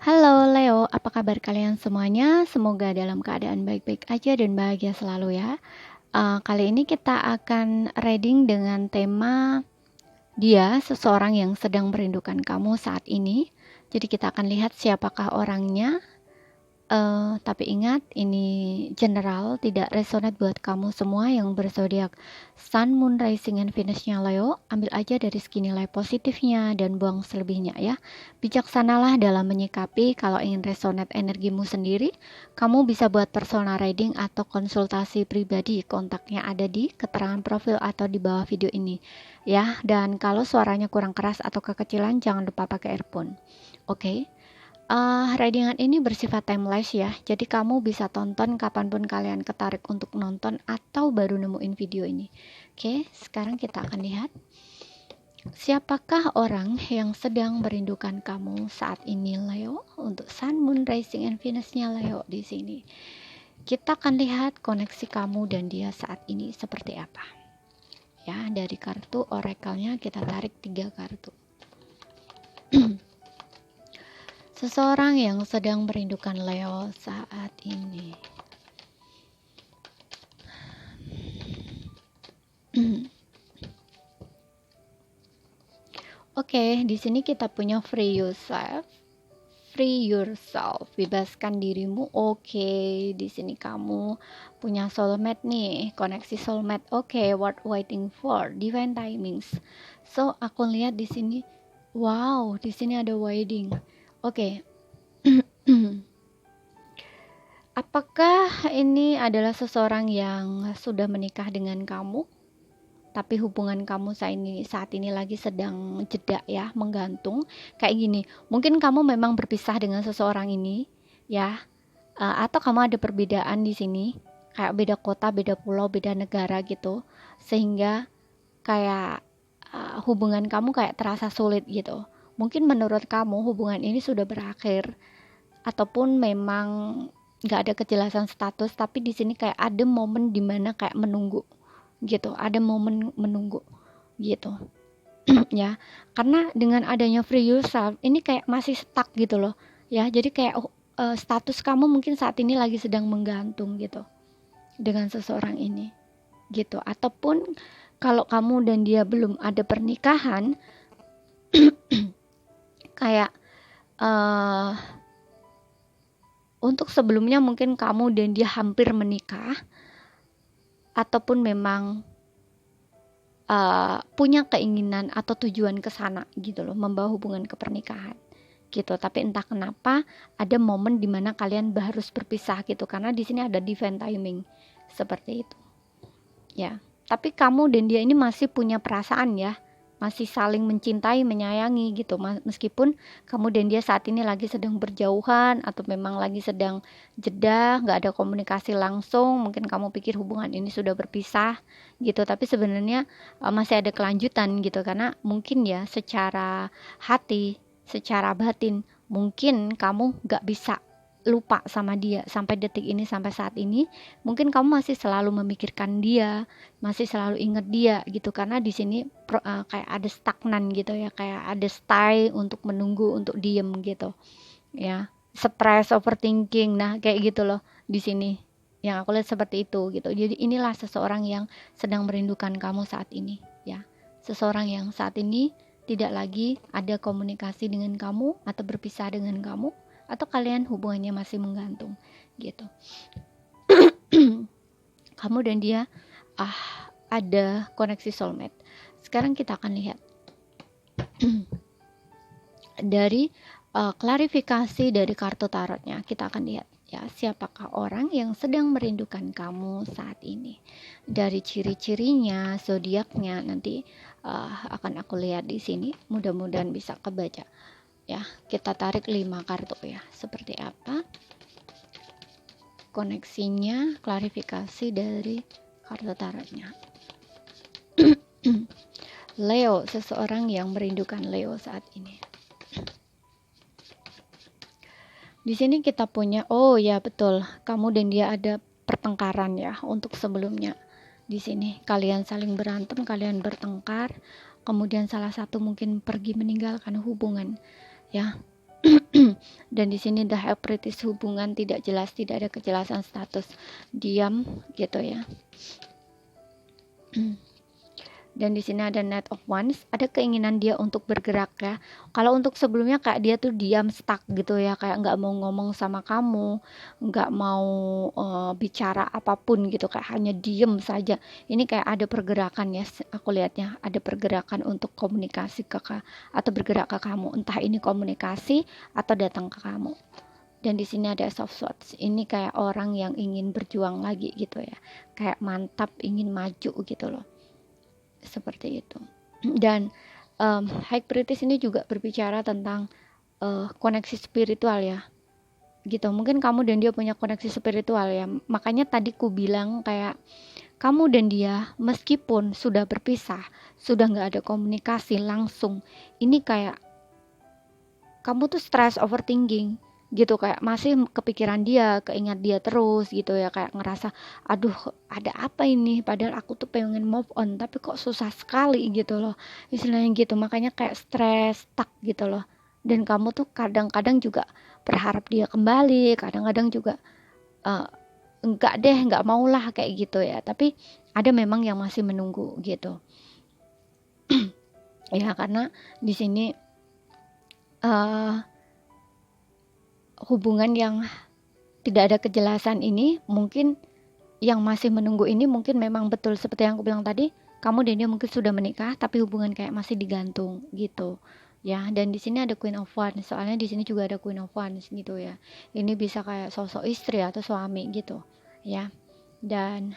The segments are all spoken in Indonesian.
Halo Leo, apa kabar kalian semuanya? Semoga dalam keadaan baik-baik aja dan bahagia selalu ya. Kali ini kita akan reading dengan tema dia, seseorang yang sedang merindukan kamu saat ini. Jadi kita akan lihat siapakah orangnya. Tapi ingat, ini general, tidak resonate buat kamu semua yang berzodiak Sun, Moon, Rising, and Venus-nya Leo. Ambil aja dari segi nilai positifnya dan buang selebihnya ya. Bijaksanalah dalam menyikapi. Kalau ingin resonate energimu sendiri, kamu bisa buat personal reading atau konsultasi pribadi. Kontaknya ada di keterangan profil atau di bawah video ini ya. Dan kalau suaranya kurang keras atau kekecilan, jangan lupa pakai earphone. Oke. Readingan ini bersifat timeless ya, jadi kamu bisa tonton kapanpun kalian ketarik untuk nonton atau baru nemuin video ini. Oke, sekarang kita akan lihat siapakah orang yang sedang merindukan kamu saat ini Leo. Untuk Sun, Moon, Rising, and Venus-nya Leo di sini. Kita akan lihat koneksi kamu dan dia saat ini seperti apa. Ya, dari kartu oracle-nya kita tarik 3 kartu. Seseorang yang sedang merindukan Leo saat ini. Oke, di sini kita punya free yourself. Free yourself, bebaskan dirimu. Oke, di sini kamu punya soulmate nih, koneksi soulmate. Oke, what waiting for? Divine timings. So, aku lihat di sini, wow, di sini ada wedding. Oke. Apakah ini adalah seseorang yang sudah menikah dengan kamu? Tapi hubungan kamu saat ini lagi sedang jeda ya, menggantung. Kayak gini, mungkin kamu memang berpisah dengan seseorang ini ya, atau kamu ada perbedaan di sini, kayak beda kota, beda pulau, beda negara gitu, sehingga kayak hubungan kamu kayak terasa sulit gitu. Mungkin menurut kamu hubungan ini sudah berakhir, ataupun memang nggak ada kejelasan status, tapi di sini kayak ada momen dimana kayak menunggu gitu, ada momen menunggu gitu. Ya, karena dengan adanya free yourself ini kayak masih stuck gitu loh ya, jadi kayak status kamu mungkin saat ini lagi sedang menggantung gitu dengan seseorang ini gitu. Ataupun kalau kamu dan dia belum ada pernikahan, kayak untuk sebelumnya mungkin kamu dan dia hampir menikah, ataupun memang punya keinginan atau tujuan ke sana gitu loh, membawa hubungan ke pernikahan gitu. Tapi entah kenapa ada momen dimana kalian harus berpisah gitu, karena di sini ada divine timing seperti itu ya. Tapi kamu dan dia ini masih punya perasaan ya, masih saling mencintai, menyayangi gitu, meskipun kamu dan dia saat ini lagi sedang berjauhan atau memang lagi sedang jeda, nggak ada komunikasi langsung. Mungkin kamu pikir hubungan ini sudah berpisah gitu, tapi sebenarnya masih ada kelanjutan gitu, karena mungkin ya secara hati, secara batin mungkin kamu nggak bisa lupa sama dia sampai detik ini, sampai saat ini. Mungkin kamu masih selalu memikirkan dia, masih selalu inget dia gitu, karena di sini kayak ada stagnan gitu ya, kayak ada stay untuk menunggu, untuk diem gitu ya, stress, overthinking, nah kayak gitu loh di sini yang aku lihat seperti itu gitu. Jadi inilah seseorang yang sedang merindukan kamu saat ini ya, seseorang yang saat ini tidak lagi ada komunikasi dengan kamu atau berpisah dengan kamu, atau kalian hubungannya masih menggantung gitu. Kamu dan dia ada koneksi soulmate. Sekarang kita akan lihat dari klarifikasi dari kartu tarotnya. Kita akan lihat ya, siapakah orang yang sedang merindukan kamu saat ini. Dari ciri-cirinya, zodiaknya nanti akan aku lihat di sini. Mudah-mudahan bisa kebaca. Ya, kita tarik 5 kartu ya. Seperti apa koneksinya, klarifikasi dari kartu tarotnya. Leo, seseorang yang merindukan Leo saat ini. Di sini kita punya, oh ya betul, kamu dan dia ada pertengkaran ya untuk sebelumnya. Di sini kalian saling berantem, kalian bertengkar, kemudian salah satu mungkin pergi meninggalkan hubungan ya. Dan di sini the high priestess, hubungan tidak jelas, tidak ada kejelasan status, diam gitu ya. Dan di sini ada Knight of Wands, ada keinginan dia untuk bergerak ya. Kalau untuk sebelumnya kayak dia tuh diam stuck gitu ya, kayak nggak mau ngomong sama kamu, nggak mau bicara apapun gitu, kayak hanya diem saja. Ini kayak ada pergerakan ya, aku lihatnya ada pergerakan untuk komunikasi atau bergerak ke kamu, entah ini komunikasi atau datang ke kamu. Dan di sini ada Ace of Swords, ini kayak orang yang ingin berjuang lagi gitu ya, kayak mantap ingin maju gitu loh, seperti itu. Dan High Priestess ini juga berbicara tentang koneksi spiritual ya, gitu. Mungkin kamu dan dia punya koneksi spiritual ya, makanya tadi ku bilang kayak kamu dan dia meskipun sudah berpisah, sudah nggak ada komunikasi langsung, ini kayak kamu tuh stress overthinking gitu, kayak masih kepikiran dia, keingat dia terus gitu ya, kayak ngerasa aduh ada apa ini, padahal aku tuh pengen move on tapi kok susah sekali gitu loh, istilahnya gitu. Makanya kayak stress stuck gitu loh. Dan kamu tuh kadang-kadang juga berharap dia kembali, kadang-kadang juga uh, enggak deh, enggak maulah kayak gitu ya, tapi ada memang yang masih menunggu gitu ya. Karena di sini uh, hubungan yang tidak ada kejelasan ini, mungkin yang masih menunggu ini mungkin memang betul seperti yang aku bilang tadi, kamu dan dia mungkin sudah menikah tapi hubungan kayak masih digantung gitu ya. Dan di sini ada Queen of Wands, soalnya di sini juga ada Queen of Wands gitu ya. Ini bisa kayak sosok istri atau suami gitu ya. Dan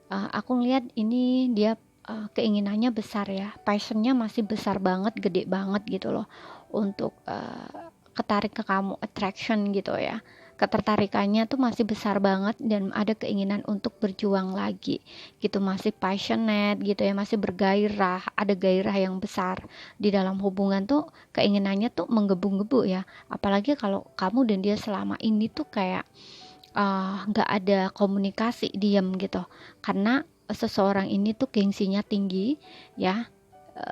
aku ngeliat ini dia keinginannya besar ya, passionnya masih besar banget, gede banget gitu loh, untuk ketarik ke kamu, attraction gitu ya, ketertarikannya tuh masih besar banget, dan ada keinginan untuk berjuang lagi gitu, masih passionate gitu ya, masih bergairah, ada gairah yang besar di dalam hubungan tuh, keinginannya tuh menggebu-gebu ya. Apalagi kalau kamu dan dia selama ini tuh kayak nggak ada komunikasi, diam gitu, karena seseorang ini tuh gengsinya tinggi ya.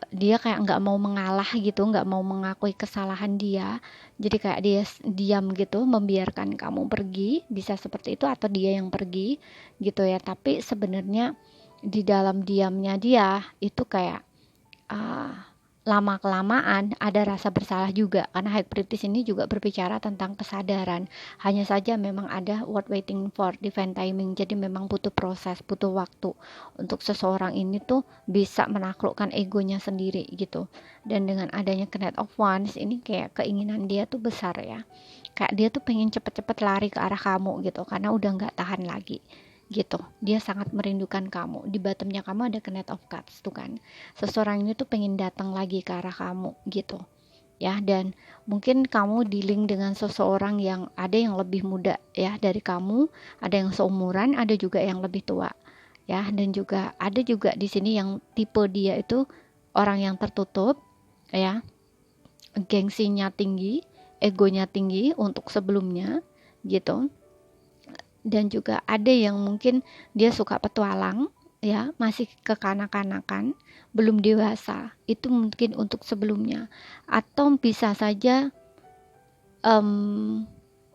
Dia kayak nggak mau mengalah gitu, nggak mau mengakui kesalahan dia, jadi kayak dia diam gitu, membiarkan kamu pergi, bisa seperti itu, atau dia yang pergi gitu ya. Tapi sebenarnya di dalam diamnya dia itu kayak lama-kelamaan ada rasa bersalah juga, karena High Priestess ini juga berbicara tentang kesadaran. Hanya saja memang ada what waiting for divine timing, jadi memang butuh proses, butuh waktu untuk seseorang ini tuh bisa menaklukkan egonya sendiri gitu. Dan dengan adanya Knight of Wands ini, kayak keinginan dia tuh besar ya, kayak dia tuh pengen cepet-cepet lari ke arah kamu gitu, karena udah nggak tahan lagi gitu. Dia sangat merindukan kamu. Di bottomnya kamu ada Knight of Cups tuh kan, seseorang ini tuh pengen datang lagi ke arah kamu gitu ya. Dan mungkin kamu dealing dengan seseorang yang ada yang lebih muda ya dari kamu, ada yang seumuran, ada juga yang lebih tua ya. Dan juga ada juga di sini yang tipe dia itu orang yang tertutup ya, gengsinya tinggi, egonya tinggi untuk sebelumnya gitu. Dan juga ada yang mungkin dia suka petualang ya, masih kekanak-kanakan, belum dewasa, itu mungkin untuk sebelumnya. Atau bisa saja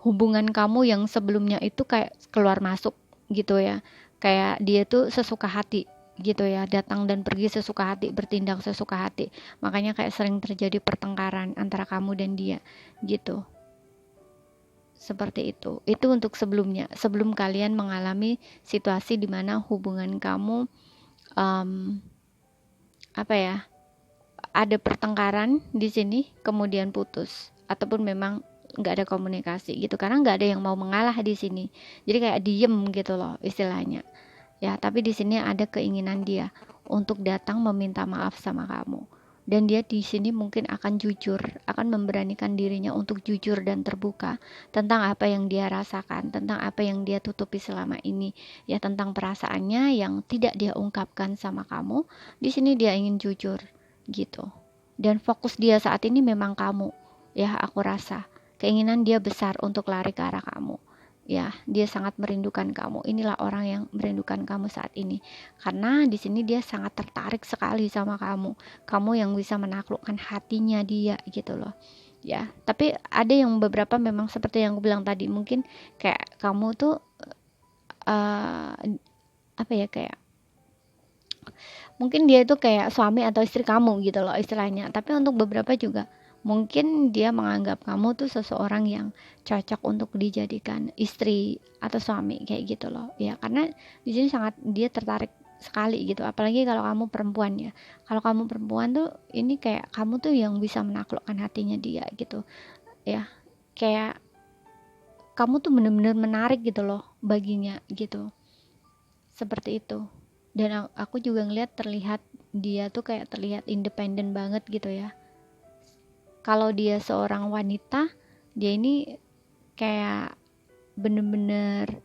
hubungan kamu yang sebelumnya itu kayak keluar masuk gitu ya, kayak dia tuh sesuka hati gitu ya, datang dan pergi sesuka hati, bertindak sesuka hati, makanya kayak sering terjadi pertengkaran antara kamu dan dia gitu. Seperti itu untuk sebelumnya, sebelum kalian mengalami situasi di mana hubungan kamu apa ya, ada pertengkaran di sini kemudian putus, ataupun memang nggak ada komunikasi gitu, karena nggak ada yang mau mengalah di sini, jadi kayak diem gitu loh istilahnya ya. Tapi di sini ada keinginan dia untuk datang meminta maaf sama kamu, dan dia di sini mungkin akan jujur, akan memberanikan dirinya untuk jujur dan terbuka tentang apa yang dia rasakan, tentang apa yang dia tutupi selama ini ya, tentang perasaannya yang tidak dia ungkapkan sama kamu. Di sini dia ingin jujur gitu, dan fokus dia saat ini memang kamu ya. Aku rasa keinginan dia besar untuk lari ke arah kamu ya, dia sangat merindukan kamu. Inilah orang yang merindukan kamu saat ini, karena di sini dia sangat tertarik sekali sama kamu, kamu yang bisa menaklukkan hatinya dia gitu loh. ya. Tapi ada yang beberapa memang seperti yang aku bilang tadi, mungkin kayak kamu tuh apa ya, kayak mungkin dia itu kayak suami atau istri kamu gitu loh istilahnya. Tapi untuk beberapa juga mungkin dia menganggap kamu tuh seseorang yang cocok untuk dijadikan istri atau suami kayak gitu loh ya, karena di sini sangat dia tertarik sekali gitu, apalagi kalau kamu perempuan ya. Kalau kamu perempuan tuh ini kayak kamu tuh yang bisa menaklukkan hatinya dia gitu ya, kayak kamu tuh bener-bener menarik gitu loh baginya gitu, seperti itu. Dan aku juga ngeliat terlihat dia tuh kayak terlihat independen banget gitu ya. Kalau dia seorang wanita, dia ini kayak bener-bener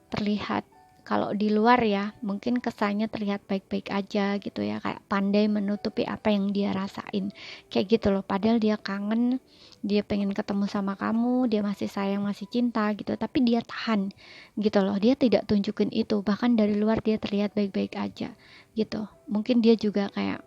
terlihat, kalau di luar ya mungkin kesannya terlihat baik-baik aja gitu ya, kayak pandai menutupi apa yang dia rasain kayak gitu loh, padahal dia kangen, dia pengen ketemu sama kamu, dia masih sayang, masih cinta gitu, tapi dia tahan gitu loh, dia tidak tunjukin itu, bahkan dari luar dia terlihat baik-baik aja gitu. Mungkin dia juga kayak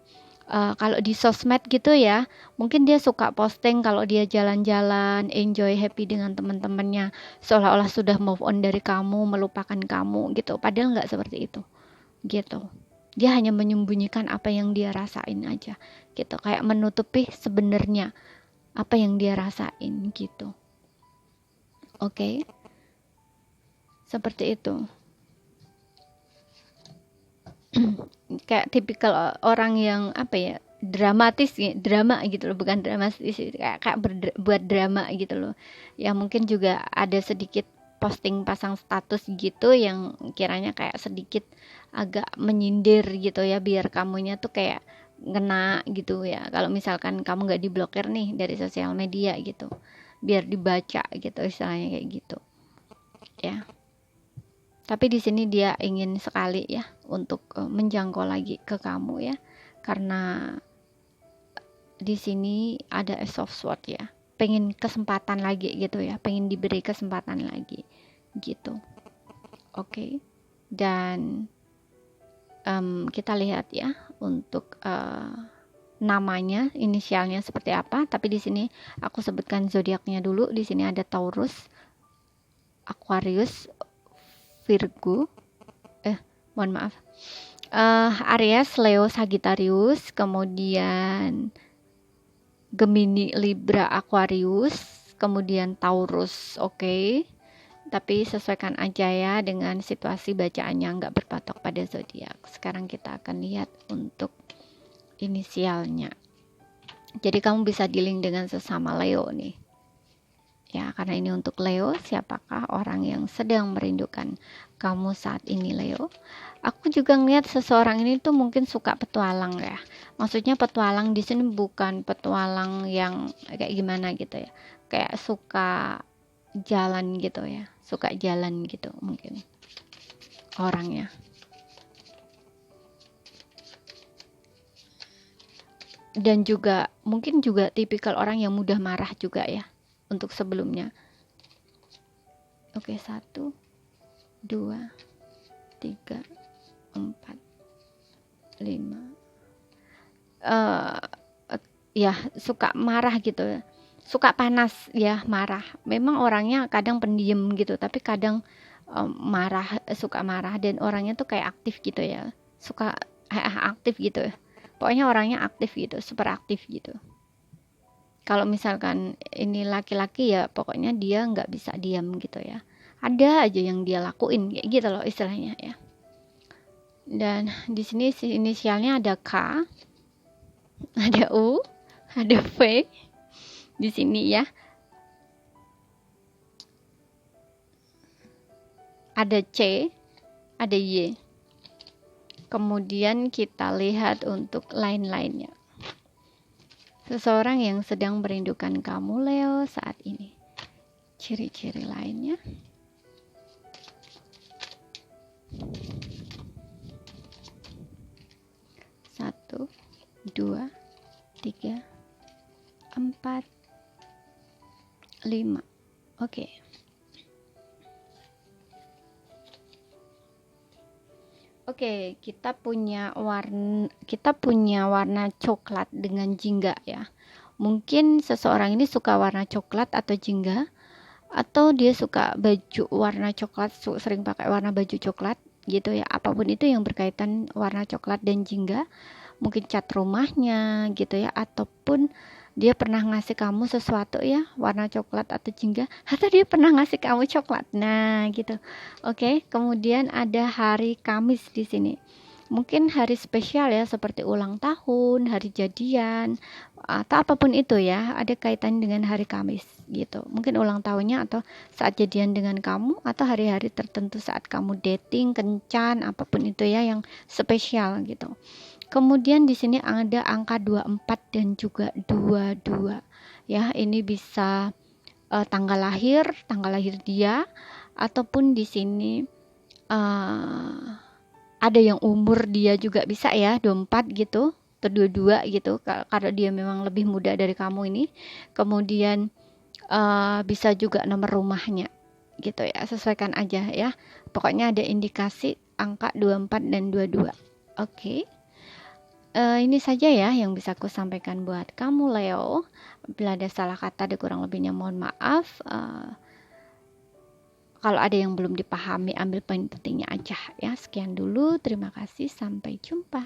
kalau di sosmed gitu ya, mungkin dia suka posting kalau dia jalan-jalan, enjoy, happy dengan teman-temannya, seolah-olah sudah move on dari kamu, melupakan kamu gitu. Padahal nggak seperti itu, gitu. Dia hanya menyembunyikan apa yang dia rasain aja, gitu. Kayak menutupi sebenarnya apa yang dia rasain, gitu. Oke, seperti itu. Kayak tipikal orang yang apa ya, dramatis ya, drama gitu loh, bukan dramatis, kayak buat drama gitu loh ya. Mungkin juga ada sedikit posting pasang status gitu yang kiranya kayak sedikit agak menyindir gitu ya, biar kamunya tuh kayak ngena gitu ya, kalau misalkan kamu nggak diblokir nih dari sosial media gitu, biar dibaca gitu istilahnya kayak gitu ya. Tapi di sini dia ingin sekali ya untuk menjangkau lagi ke kamu ya, karena di sini ada Ace of Swords ya, pengen kesempatan lagi gitu ya, pengen diberi kesempatan lagi gitu. Oke. Dan kita lihat ya untuk namanya, inisialnya seperti apa. Tapi di sini aku sebutkan zodiaknya dulu. Di sini ada Taurus, Aquarius, Virgo, mohon maaf, Aries, Leo, Sagittarius, kemudian Gemini, Libra, Aquarius, kemudian Taurus. Oke. Tapi sesuaikan aja ya dengan situasi bacaannya, nggak berpatok pada zodiak. Sekarang kita akan lihat untuk inisialnya. Jadi kamu bisa dealing dengan sesama Leo nih. Ya, karena ini untuk Leo, siapakah orang yang sedang merindukan kamu saat ini, Leo? Aku juga ngeliat seseorang ini tuh mungkin suka petualang ya. Maksudnya petualang di sini bukan petualang yang kayak gimana gitu ya. Kayak suka jalan gitu ya. Suka jalan gitu mungkin orangnya. Dan juga mungkin juga tipikal orang yang mudah marah juga ya untuk sebelumnya. Oke, 1, 2, 3, 4, 5. Ya suka marah gitu, suka panas ya, marah. Memang orangnya kadang pendiam gitu, tapi kadang marah, suka marah, dan orangnya tuh kayak aktif gitu ya, suka aktif gitu. Pokoknya orangnya aktif gitu, super aktif gitu. Kalau misalkan ini laki-laki ya pokoknya dia nggak bisa diam gitu ya, ada aja yang dia lakuin kayak gitu loh istilahnya ya. Dan di sini inisialnya ada K, ada U, ada V di sini ya, ada C, ada Y. Kemudian kita lihat untuk lain-lainnya. Seseorang yang sedang merindukan kamu, Leo, saat ini. Ciri-ciri lainnya. 1, 2, 3, 4, 5. Oke. Oke, kita punya warna coklat dengan jingga ya. Mungkin seseorang ini suka warna coklat atau jingga, atau dia suka baju warna coklat, sering pakai warna baju coklat gitu ya. Apapun itu yang berkaitan warna coklat dan jingga, mungkin cat rumahnya gitu ya, ataupun dia pernah ngasih kamu sesuatu ya warna coklat atau jingga, atau dia pernah ngasih kamu coklat. Nah gitu. Oke, kemudian ada hari Kamis di sini. Mungkin hari spesial ya, seperti ulang tahun, hari jadian, atau apapun itu ya, ada kaitan dengan hari Kamis gitu. Mungkin ulang tahunnya atau saat jadian dengan kamu, atau hari-hari tertentu saat kamu dating, kencan, apapun itu ya yang spesial gitu. Kemudian di sini ada angka 24 dan juga 22. Ya, ini bisa tanggal lahir dia, ataupun di sini uh, ada yang umur dia juga bisa ya, 24 gitu, atau 22 gitu, karena dia memang lebih muda dari kamu ini. Kemudian bisa juga nomor rumahnya gitu ya, sesuaikan aja ya. Pokoknya ada indikasi angka 24 dan 22. Oke. Ini saja ya yang bisa aku sampaikan buat kamu, Leo. Bila ada salah kata, ada kurang lebihnya mohon maaf. Kalau ada yang belum dipahami, ambil poin pentingnya aja ya. Sekian dulu, terima kasih, sampai jumpa.